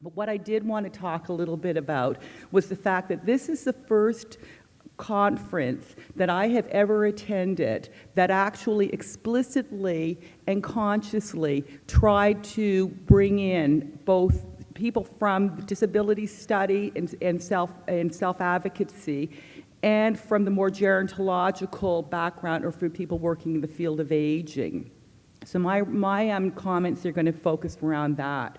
But what I did want to talk a little bit about was the fact that this is the first conference that I have ever attended that actually explicitly and consciously tried to bring in both people from disability study and self-advocacy and from the more gerontological background or for people working in the field of aging. So my comments are going to focus around that.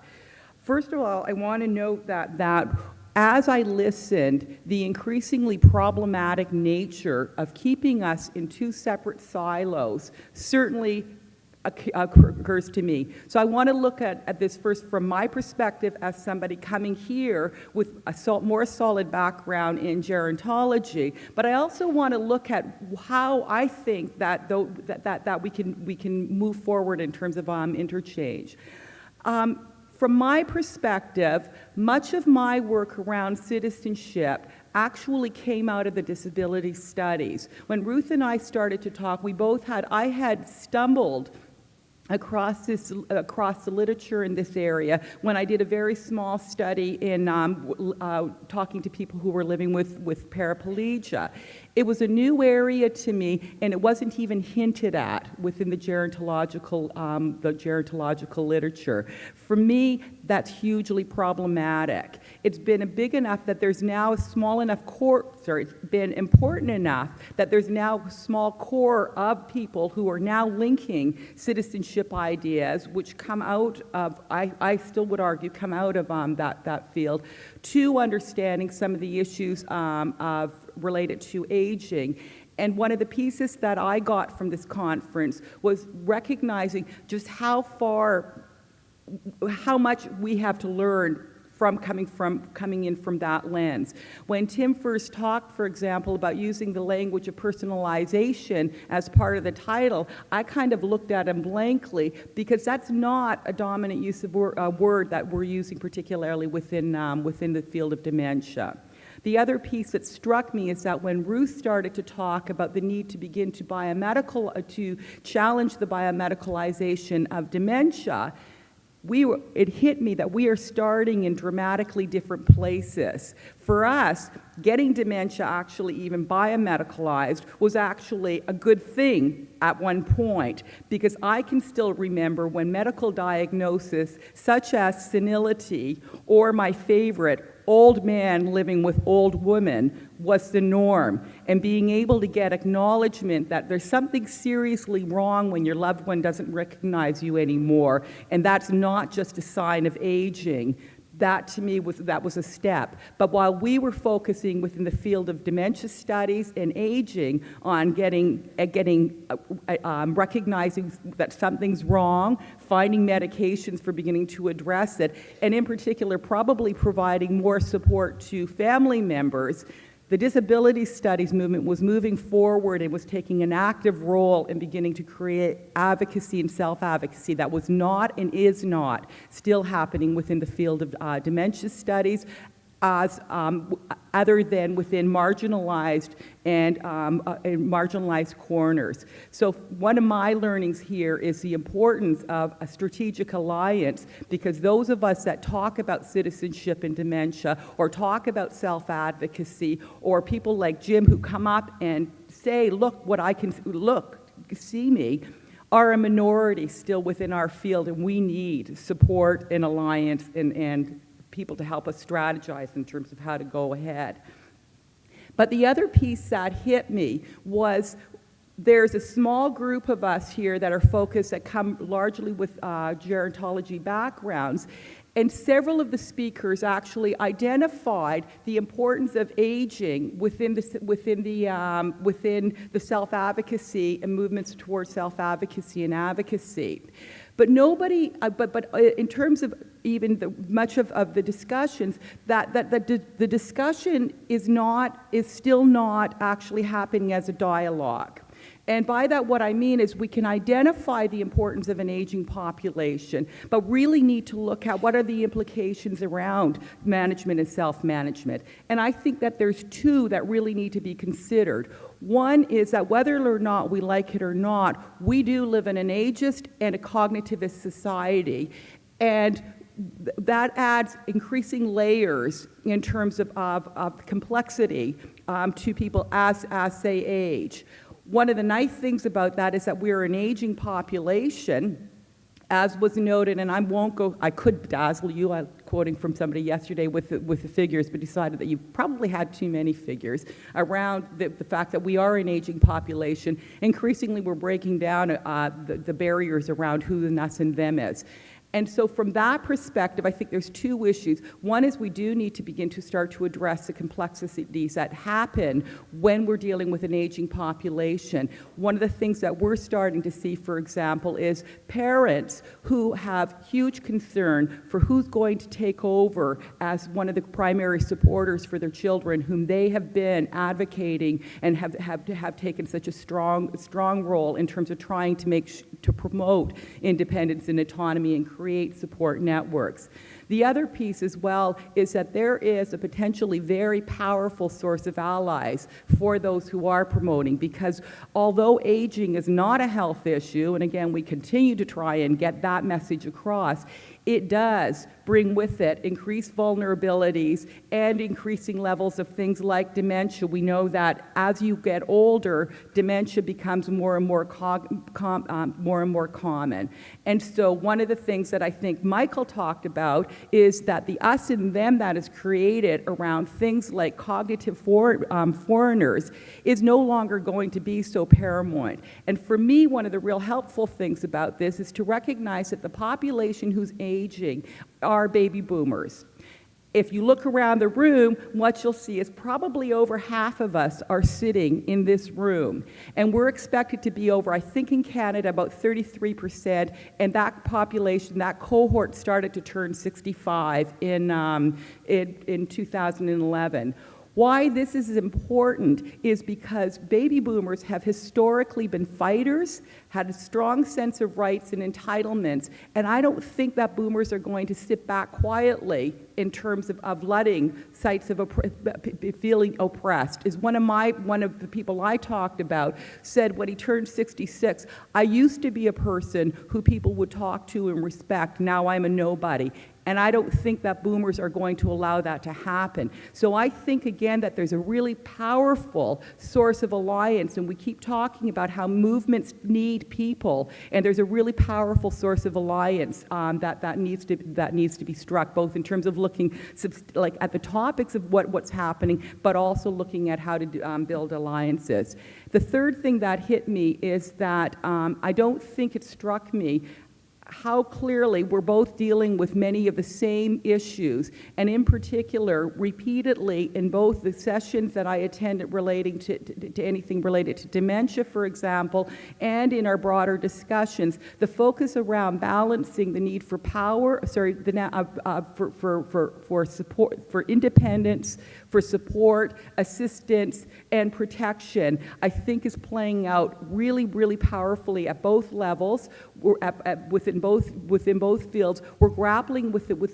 First of all, I want to note that as I listened, the increasingly problematic nature of keeping us in two separate silos certainly occurs to me. So I want to look at this first from my perspective as somebody coming here with a more solid background in gerontology, but I also want to look at how I think that we can move forward in terms of interchange. From my perspective, much of my work around citizenship actually came out of the disability studies. When Ruth and I started to talk, I had stumbled across the literature in this area when I did a very small study in talking to people who were living with paraplegia. It was a new area to me, and it wasn't even hinted at within the gerontological literature. For me, that's hugely problematic. It's been big enough that there's now a small enough it's been important enough that there's now a small core of people who are now linking citizenship ideas, which come out of, I still would argue, come out of that field, to understanding some of the issues related to aging. And one of the pieces that I got from this conference was recognizing just how much we have to learn coming in from that lens. When Tim first talked, for example, about using the language of personalization as part of the title, I kind of looked at him blankly because that's not a dominant use of word that we're using particularly within the field of dementia. The other piece that struck me is that when Ruth started to talk about the need to begin to challenge the biomedicalization of dementia, it hit me that we are starting in dramatically different places. For us, getting dementia actually even biomedicalized was actually a good thing at one point, because I can still remember when medical diagnosis such as senility or my favorite, old man living with old woman, was the norm, and being able to get acknowledgement that there's something seriously wrong when your loved one doesn't recognize you anymore, and that's not just a sign of aging. That to me was a step. But while we were focusing within the field of dementia studies and aging on recognizing that something's wrong, finding medications for beginning to address it, and in particular probably providing more support to family members, the disability studies movement was moving forward and was taking an active role in beginning to create advocacy and self-advocacy that was not and is not still happening within the field of dementia studies, as other than within marginalized and marginalized corners. So one of my learnings here is the importance of a strategic alliance, because those of us that talk about citizenship and dementia, or talk about self-advocacy, or people like Jim who come up and say, look, see me, are a minority still within our field, and we need support and alliance and people to help us strategize in terms of how to go ahead. But the other piece that hit me was there's a small group of us here that are focused, that come largely with gerontology backgrounds, and several of the speakers actually identified the importance of aging within the self-advocacy and movements towards self-advocacy and advocacy. But nobody, but in terms of even much of the discussions, the discussion is still not actually happening as a dialogue. And by that, what I mean is we can identify the importance of an aging population, but really need to look at what are the implications around management and self-management. And I think that there's two that really need to be considered. One is that whether or not we like it or not, we do live in an ageist and a cognitivist society. And that adds increasing layers in terms of complexity to people as they age. One of the nice things about that is that we're an aging population, as was noted, and I could dazzle you, I'm quoting from somebody yesterday with the figures, but decided that you probably had too many figures around the fact that we are an aging population. Increasingly, we're breaking down the barriers around who the us and them is. And so from that perspective, I think there's two issues. One is we do need to begin to start to address the complexities that happen when we're dealing with an aging population. One of the things that we're starting to see, for example, is parents who have huge concern for who's going to take over as one of the primary supporters for their children, whom they have been advocating and have taken such a strong role in terms of trying to promote independence and autonomy and create support networks. The other piece as well is that there is a potentially very powerful source of allies for those who are promoting, because although aging is not a health issue, and again, we continue to try and get that message across, it does bring with it increased vulnerabilities and increasing levels of things like dementia. We know that as you get older, dementia becomes more and more common. And so one of the things that I think Michael talked about is that the us and them that is created around things like cognitive foreigners is no longer going to be so paramount. And for me, one of the real helpful things about this is to recognize that the population who's aging are baby boomers. If you look around the room, what you'll see is probably over half of us are sitting in this room. And we're expected to be over, I think in Canada, about 33%, and that population, that cohort started to turn 65 in 2011. Why this is important is because baby boomers have historically been fighters, had a strong sense of rights and entitlements, and I don't think that boomers are going to sit back quietly in terms of letting sites of feeling oppressed. Is one of the people I talked about said when he turned 66, I used to be a person who people would talk to and respect, now I'm a nobody. And I don't think that boomers are going to allow that to happen. So I think, again, that there's a really powerful source of alliance, and we keep talking about how movements need people, and there's a really powerful source of alliance that needs to be struck, both in terms of looking like at the topics of what's happening, but also looking at how to build alliances. The third thing that hit me is that I don't think it struck me how clearly we're both dealing with many of the same issues, and in particular, repeatedly in both the sessions that I attended relating to anything related to dementia, for example, and in our broader discussions, the focus around balancing the need for power, for support, for independence, for support, assistance, and protection, I think is playing out really, really powerfully at both levels. We're within both fields. We're grappling with it with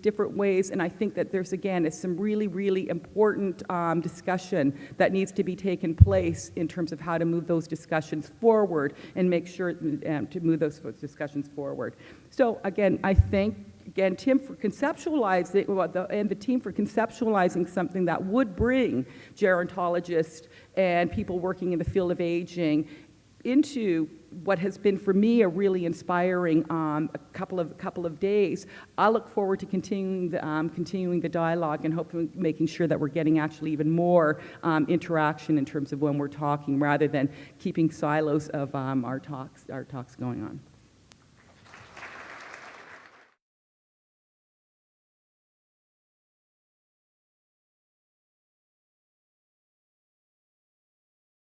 different ways, and I think that there's again some really, really important discussion that needs to be taken place in terms of how to move those discussions forward and make sure to move those discussions forward. So again, I thank Tim for conceptualizing, and the team for conceptualizing something that would bring gerontologists and people working in the field of aging into what has been for me a really inspiring a couple of days. I look forward to continuing the dialogue and hopefully making sure that we're getting actually even more interaction in terms of when we're talking, rather than keeping silos of our talks going on.